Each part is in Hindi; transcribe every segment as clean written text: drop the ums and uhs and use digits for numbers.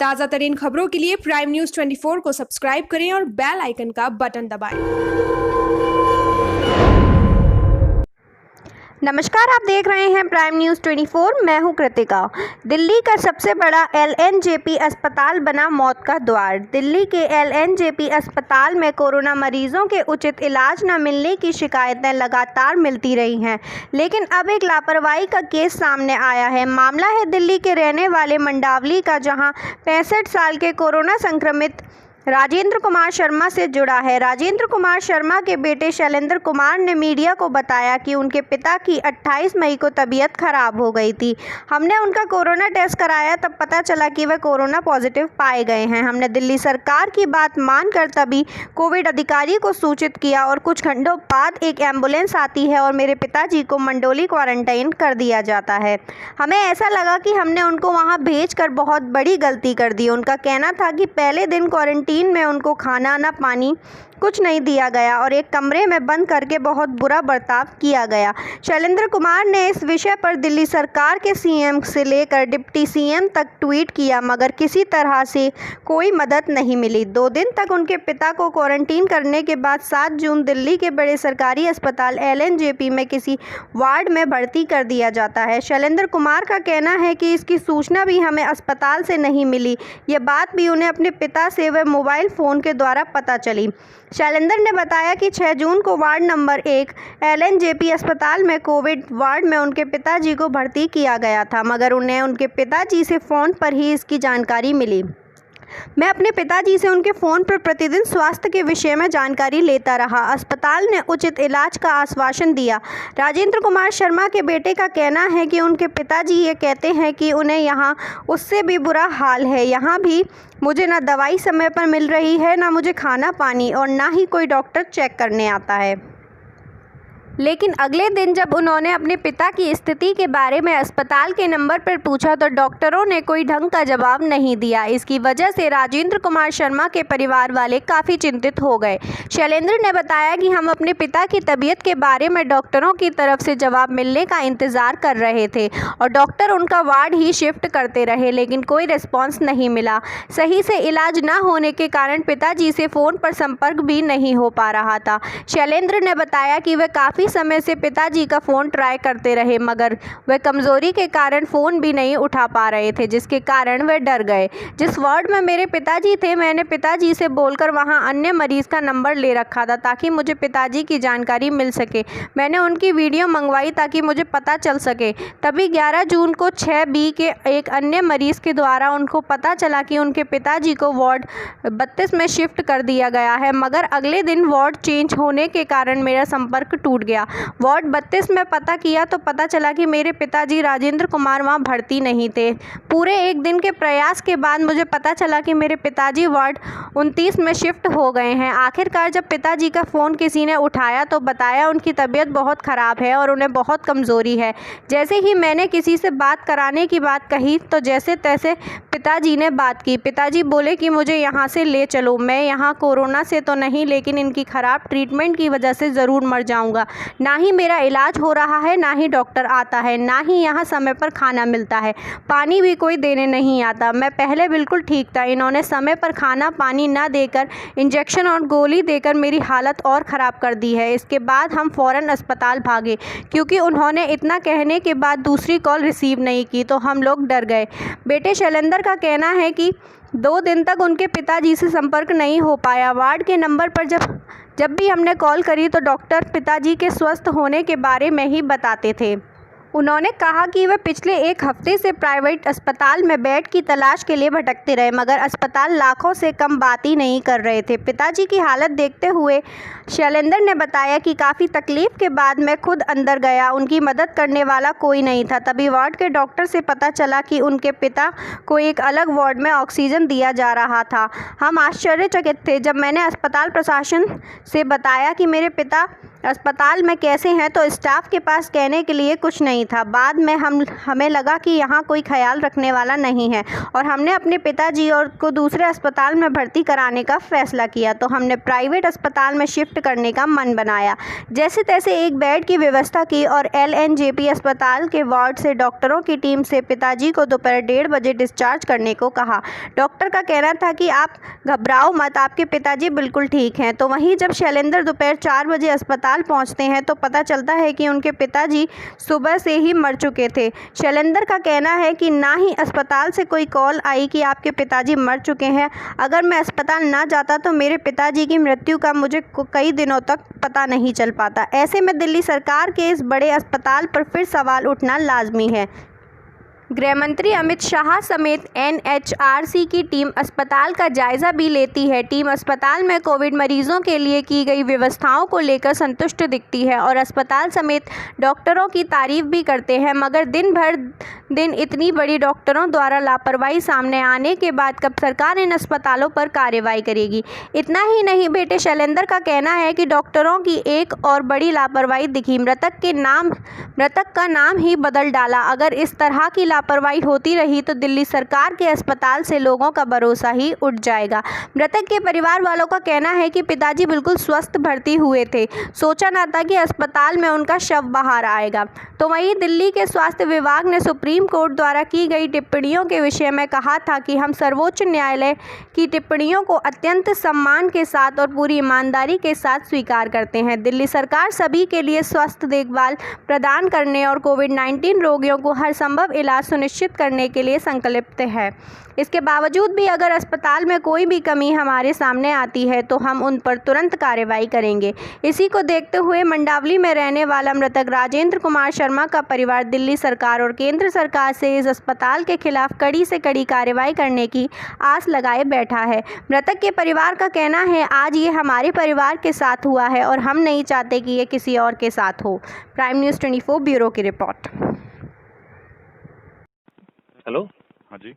ताज़ा तरीन खबरों के लिए प्राइम न्यूज़ 24 को सब्सक्राइब करें और बेल आइकन का बटन दबाएं। नमस्कार, आप देख रहे हैं प्राइम न्यूज़ 24। मैं हूं कृतिका। दिल्ली का सबसे बड़ा एलएनजेपी अस्पताल बना मौत का द्वार। दिल्ली के एलएनजेपी अस्पताल में कोरोना मरीजों के उचित इलाज न मिलने की शिकायतें लगातार मिलती रही हैं, लेकिन अब एक लापरवाही का केस सामने आया है। मामला है दिल्ली के रहने वाले मंडावली का, जहां 65 साल के कोरोना संक्रमित राजेंद्र कुमार शर्मा से जुड़ा है। राजेंद्र कुमार शर्मा के बेटे शैलेंद्र कुमार ने मीडिया को बताया कि उनके पिता की 28 मई को तबीयत खराब हो गई थी। हमने उनका कोरोना टेस्ट कराया, तब पता चला कि वह कोरोना पॉजिटिव पाए गए हैं। हमने दिल्ली सरकार की बात मानकर तभी कोविड अधिकारी को सूचित किया और कुछ घंटों बाद एक एम्बुलेंस आती है और मेरे पिताजी को मंडोली क्वारंटाइन कर दिया जाता है। हमें ऐसा लगा कि हमने उनको वहाँ भेजकर बहुत बड़ी गलती कर दी। उनका कहना था कि पहले दिन क्वारंटाइन में उनको खाना न पानी कुछ नहीं दिया गया और एक कमरे में बंद करके बहुत बुरा बर्ताव किया गया। शैलेंद्र कुमार ने इस विषय पर दिल्ली सरकार के सीएम से लेकर डिप्टी सीएम तक ट्वीट किया, मगर किसी तरह से कोई मदद नहीं मिली। 2 दिन तक उनके पिता को क्वारंटीन करने के बाद 7 जून दिल्ली के बड़े सरकारी अस्पताल एलएनजेपी में किसी वार्ड में भर्ती कर दिया जाता है। शैलेंद्र कुमार का कहना है कि इसकी सूचना भी हमें अस्पताल से नहीं मिली। ये बात भी उन्हें अपने पिता से व मोबाइल फ़ोन के द्वारा पता चली। शैलेंद्र ने बताया कि 6 जून को वार्ड नंबर 1 एलएनजेपी अस्पताल में कोविड वार्ड में उनके पिताजी को भर्ती किया गया था, मगर उन्हें उनके पिताजी से फ़ोन पर ही इसकी जानकारी मिली। मैं अपने पिताजी से उनके फ़ोन पर प्रतिदिन स्वास्थ्य के विषय में जानकारी लेता रहा। अस्पताल ने उचित इलाज का आश्वासन दिया। राजेंद्र कुमार शर्मा के बेटे का कहना है कि उनके पिताजी ये कहते हैं कि उन्हें यहाँ उससे भी बुरा हाल है। यहाँ भी मुझे ना दवाई समय पर मिल रही है, ना मुझे खाना पानी, और ना ही कोई डॉक्टर चेक करने आता है। लेकिन अगले दिन जब उन्होंने अपने पिता की स्थिति के बारे में अस्पताल के नंबर पर पूछा तो डॉक्टरों ने कोई ढंग का जवाब नहीं दिया। इसकी वजह से राजेंद्र कुमार शर्मा के परिवार वाले काफ़ी चिंतित हो गए। शैलेंद्र ने बताया कि हम अपने पिता की तबीयत के बारे में डॉक्टरों की तरफ से जवाब मिलने का इंतज़ार कर रहे थे और डॉक्टर उनका वार्ड ही शिफ्ट करते रहे, लेकिन कोई रिस्पॉन्स नहीं मिला। सही से इलाज न होने के कारण पिताजी से फ़ोन पर संपर्क भी नहीं हो पा रहा था। शैलेंद्र ने बताया कि वे काफ़ी समय से पिताजी का फ़ोन ट्राई करते रहे, मगर वे कमज़ोरी के कारण फ़ोन भी नहीं उठा पा रहे थे, जिसके कारण वे डर गए। जिस वार्ड में मेरे पिताजी थे, मैंने पिताजी से बोलकर वहां अन्य मरीज़ का नंबर ले रखा था ताकि मुझे पिताजी की जानकारी मिल सके। मैंने उनकी वीडियो मंगवाई ताकि मुझे पता चल सके। तभी 11 जून को 6B के एक अन्य मरीज़ के द्वारा उनको पता चला कि उनके पिताजी को वार्ड 32 में शिफ्ट कर दिया गया है, मगर अगले दिन वार्ड चेंज होने के कारण मेरा संपर्क टूट गया। वार्ड 32 में पता किया तो पता चला कि मेरे पिताजी राजेंद्र कुमार वहां भर्ती नहीं थे। पूरे एक दिन के प्रयास के बाद मुझे पता चला कि मेरे पिताजी वार्ड 29 में शिफ्ट हो गए हैं। आखिरकार जब पिताजी का फ़ोन किसी ने उठाया तो बताया उनकी तबीयत बहुत ख़राब है और उन्हें बहुत कमज़ोरी है। जैसे ही मैंने किसी से बात कराने की बात कही तो जैसे तैसे पिताजी ने बात की। पिताजी बोले कि मुझे यहाँ से ले चलो, मैं यहाँ कोरोना से तो नहीं, लेकिन इनकी ख़राब ट्रीटमेंट की वजह से ज़रूर मर जाऊँगा। ना ही मेरा इलाज हो रहा है, ना ही डॉक्टर आता है, ना ही यहाँ समय पर खाना मिलता है, पानी भी कोई देने नहीं आता। मैं पहले बिल्कुल ठीक था, इन्होंने समय पर खाना पानी ना देकर इंजेक्शन और गोली देकर मेरी हालत और ख़राब कर दी है। इसके बाद हम फ़ौरन अस्पताल भागे, क्योंकि उन्होंने इतना कहने के बाद दूसरी कॉल रिसीव नहीं की तो हम लोग डर गए। बेटे शैलेंद्र का कहना है कि 2 दिन तक उनके पिताजी से संपर्क नहीं हो पाया। वार्ड के नंबर पर जब भी हमने कॉल करी तो डॉक्टर पिताजी के स्वस्थ होने के बारे में ही बताते थे। उन्होंने कहा कि वे पिछले 1 हफ्ते से प्राइवेट अस्पताल में बेड की तलाश के लिए भटकते रहे, मगर अस्पताल लाखों से कम बात ही नहीं कर रहे थे। पिताजी की हालत देखते हुए शैलेंद्र ने बताया कि काफ़ी तकलीफ़ के बाद मैं खुद अंदर गया, उनकी मदद करने वाला कोई नहीं था। तभी वार्ड के डॉक्टर से पता चला कि उनके पिता को एक अलग वार्ड में ऑक्सीजन दिया जा रहा था। हम आश्चर्यचकित थे जब मैंने अस्पताल प्रशासन से बताया कि मेरे पिता अस्पताल में कैसे हैं, तो स्टाफ के पास कहने के लिए कुछ नहीं था। बाद में हमें लगा कि यहाँ कोई ख्याल रखने वाला नहीं है और हमने अपने पिताजी और को दूसरे अस्पताल में भर्ती कराने का फैसला किया। तो हमने प्राइवेट अस्पताल में शिफ्ट करने का मन बनाया। जैसे तैसे एक बेड की व्यवस्था की और LNJP अस्पताल के वार्ड से डॉक्टरों की टीम से पिताजी को दोपहर 1:30 बजे डिस्चार्ज करने को कहा। डॉक्टर का कहना था कि आप घबराओ मत, आपके पिताजी बिल्कुल ठीक हैं। तो वहीं जब शैलेंद्र दोपहर 4 बजे अस्पताल पहुंचते हैं तो पता चलता है कि उनके पिताजी सुबह से ही मर चुके थे। शैलेंद्र का कहना है कि ना ही अस्पताल से कोई कॉल आई कि आपके पिताजी मर चुके हैं। अगर मैं अस्पताल ना जाता तो मेरे पिताजी की मृत्यु का मुझे कई दिनों तक पता नहीं चल पाता। ऐसे में दिल्ली सरकार के इस बड़े अस्पताल पर फिर सवाल उठना लाजमी है। गृह मंत्री अमित शाह समेत NHRC की टीम अस्पताल का जायजा भी लेती है। टीम अस्पताल में कोविड मरीजों के लिए की गई व्यवस्थाओं को लेकर संतुष्ट दिखती है और अस्पताल समेत डॉक्टरों की तारीफ भी करते हैं, मगर दिन इतनी बड़ी डॉक्टरों द्वारा लापरवाही सामने आने के बाद कब सरकार इन अस्पतालों पर कार्रवाई करेगी। इतना ही नहीं, बेटे शैलेंद्र का कहना है कि डॉक्टरों की एक और बड़ी लापरवाही दिखी। मृतक का नाम ही बदल डाला। अगर इस तरह की लापरवाही होती रही तो दिल्ली सरकार के अस्पताल से लोगों का भरोसा ही उठ जाएगा। मृतक के परिवार वालों का कहना है कि पिताजी बिल्कुल स्वस्थ भर्ती हुए थे, सोचा न था कि अस्पताल में उनका शव बाहर आएगा। तो वहीं दिल्ली के स्वास्थ्य विभाग ने सुप्रीम कोर्ट द्वारा की गई टिप्पणियों के विषय में कहा था कि हम सर्वोच्च न्यायालय की टिप्पणियों को अत्यंत सम्मान के साथ और पूरी ईमानदारी के साथ स्वीकार करते हैं। दिल्ली सरकार सभी के लिए स्वास्थ्य देखभाल प्रदान करने और कोविड-19 रोगियों को हर संभव इलाज सुनिश्चित करने के लिए संकल्पित है। इसके बावजूद भी अगर अस्पताल में कोई भी कमी हमारे सामने आती है तो हम उन पर तुरंत कार्रवाई करेंगे। इसी को देखते हुए मंडावली में रहने वाला मृतक राजेंद्र कुमार शर्मा का परिवार दिल्ली सरकार और केंद्र सरकार से इस अस्पताल के खिलाफ कड़ी से कड़ी कार्रवाई करने की आस लगाए बैठा है। मृतक के परिवार का कहना है, आज ये हमारे परिवार के साथ हुआ है और हम नहीं चाहते कि ये किसी और के साथ हो। प्राइम न्यूज़ 24 ब्यूरो की रिपोर्ट। हेलो, हाँ जी,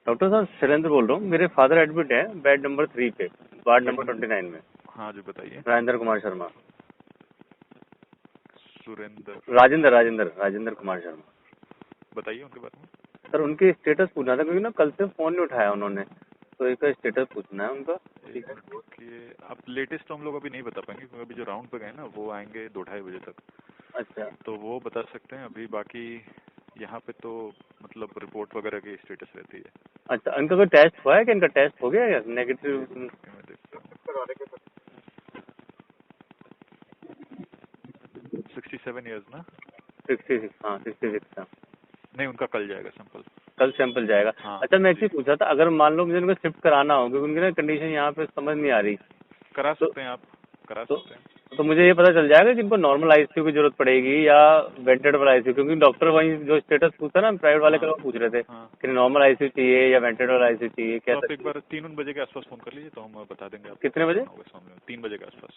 डॉक्टर साहब शैलेंद्र बोल रहा हूँ। मेरे फादर एडमिट है बेड नंबर 3 पे, वार्ड नंबर 29 में। हाँ जी, बताइए। राजेंद्र कुमार शर्मा। राजेंद्र कुमार शर्मा। बताइए उनके बारे में। सर उनके स्टेटस पूछना था क्योंकि ना कल से फोन नहीं उठाया उन्होंने, तो एक स्टेटस पूछना है उनका। अब लेटेस्ट तो हम लोग अभी नहीं बता पाएंगे क्योंकि अभी जो राउंड पे गए ना वो आएंगे 2-2:30 बजे तक। अच्छा, तो वो बता सकते हैं। अभी बाकी यहाँ पे तो मतलब रिपोर्ट वगैरह की स्टेटस रहती है। अच्छा, इनका कोई टेस्ट हुआ है कि इनका टेस्ट हो गया या नेगेटिव? मैं देखता हूँ। 67 ईयर्स ना? 66, हाँ 66। नहीं, उनका कल जाएगा सैंपल। कल सैंपल जाएगा। हाँ, अच्छा, मैं एक चीज पूछा था, अगर मान लो मुझे उनको शिफ्ट कराना हो क्योंकि उनकी ना कंडीशन यहाँ पे समझ नहीं आ रही। करा सकते हैं आप, करा सकते हैं। तो मुझे ये पता चल जाएगा कि इनको नॉर्मल ICU की जरूरत पड़ेगी या वेंटिलेटर वाला ICU, क्योंकि डॉक्टर वहीं जो स्टेटस पूछा ना प्राइवेट वाले का पूछ रहे थे कि नॉर्मल ICU चाहिए या वेंटिलेटर वाला ICU चाहिए। क्या तो आप एक बार 3 बजे के आसपास फोन कर लीजिए तो हम बता देंगे आपको। कितने बजे? 3 बजे के आसपास।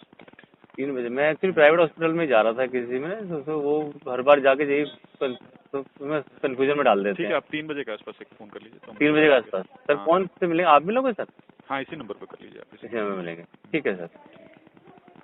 3 बजे। मैं एक्चुअली प्राइवेट हॉस्पिटल में जा रहा था किसी में, तो वो हर बार जाके यही कंफ्यूजन में डाल देते ठीक हैं। है, आप 3 बजे के आसपास एक फोन कर लीजिए तो 3 बजे के आसपास। सर कौन से मिलेंगे? आप मिलोगे सर? हाँ, इसी नंबर पर कर लीजिए आप। इसी में मिलेंगे। ठीक है सर।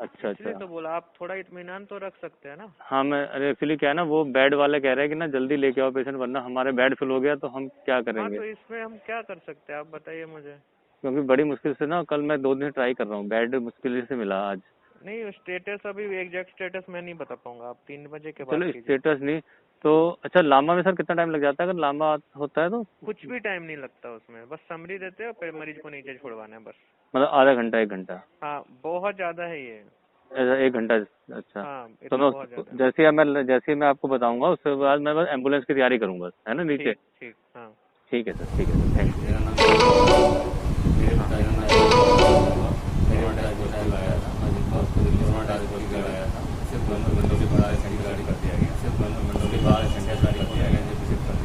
अच्छा। तो बोला आप थोड़ा इत्मीनान तो रख सकते हैं ना। हाँ, मैं अरे एक्चुअली क्या है ना, वो बेड वाले कह रहे हैं कि ना जल्दी लेके आओ पेशेंट, वरना हमारे बेड फिल हो गया तो हम क्या करेंगे। तो इसमें हम क्या कर सकते हैं आप बताइए मुझे। क्योंकि बड़ी मुश्किल से ना, कल मैं 2 दिन ट्राई कर रहा हूँ, बेड मुश्किल से मिला आज। नहीं, स्टेटस अभी एग्जैक्ट स्टेटस मैं नहीं बता पाऊंगा, आप 3 बजे के बाद चलो कीजिए। स्टेटस नहीं तो। अच्छा, लामा में सर कितना टाइम लग जाता है अगर लामा होता है तो? कुछ भी टाइम नहीं लगता उसमें, बस समरी देते हैं फिर मरीज को नीचे छुड़वाना है बस। मतलब आधा घंटा 1 घंटा? हाँ, बहुत ज्यादा है ये। ऐसा 1 घंटा? अच्छा। हाँ, तो मैं जैसे ही मैं आपको बताऊंगा उसके बाद मैं बस एम्बुलेंस की तैयारी करूंगा, है ना नीचे? ठीक। हाँ ठीक है सर, ठीक है सर, थैंक यू।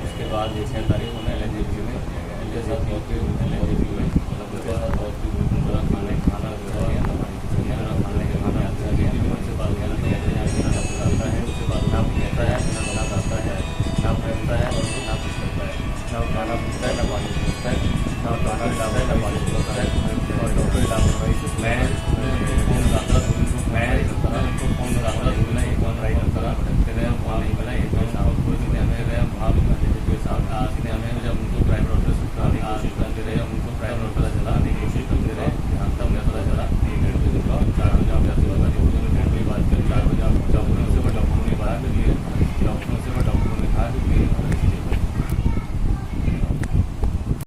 उसके बाद 6 तारीख को LNJP में मैं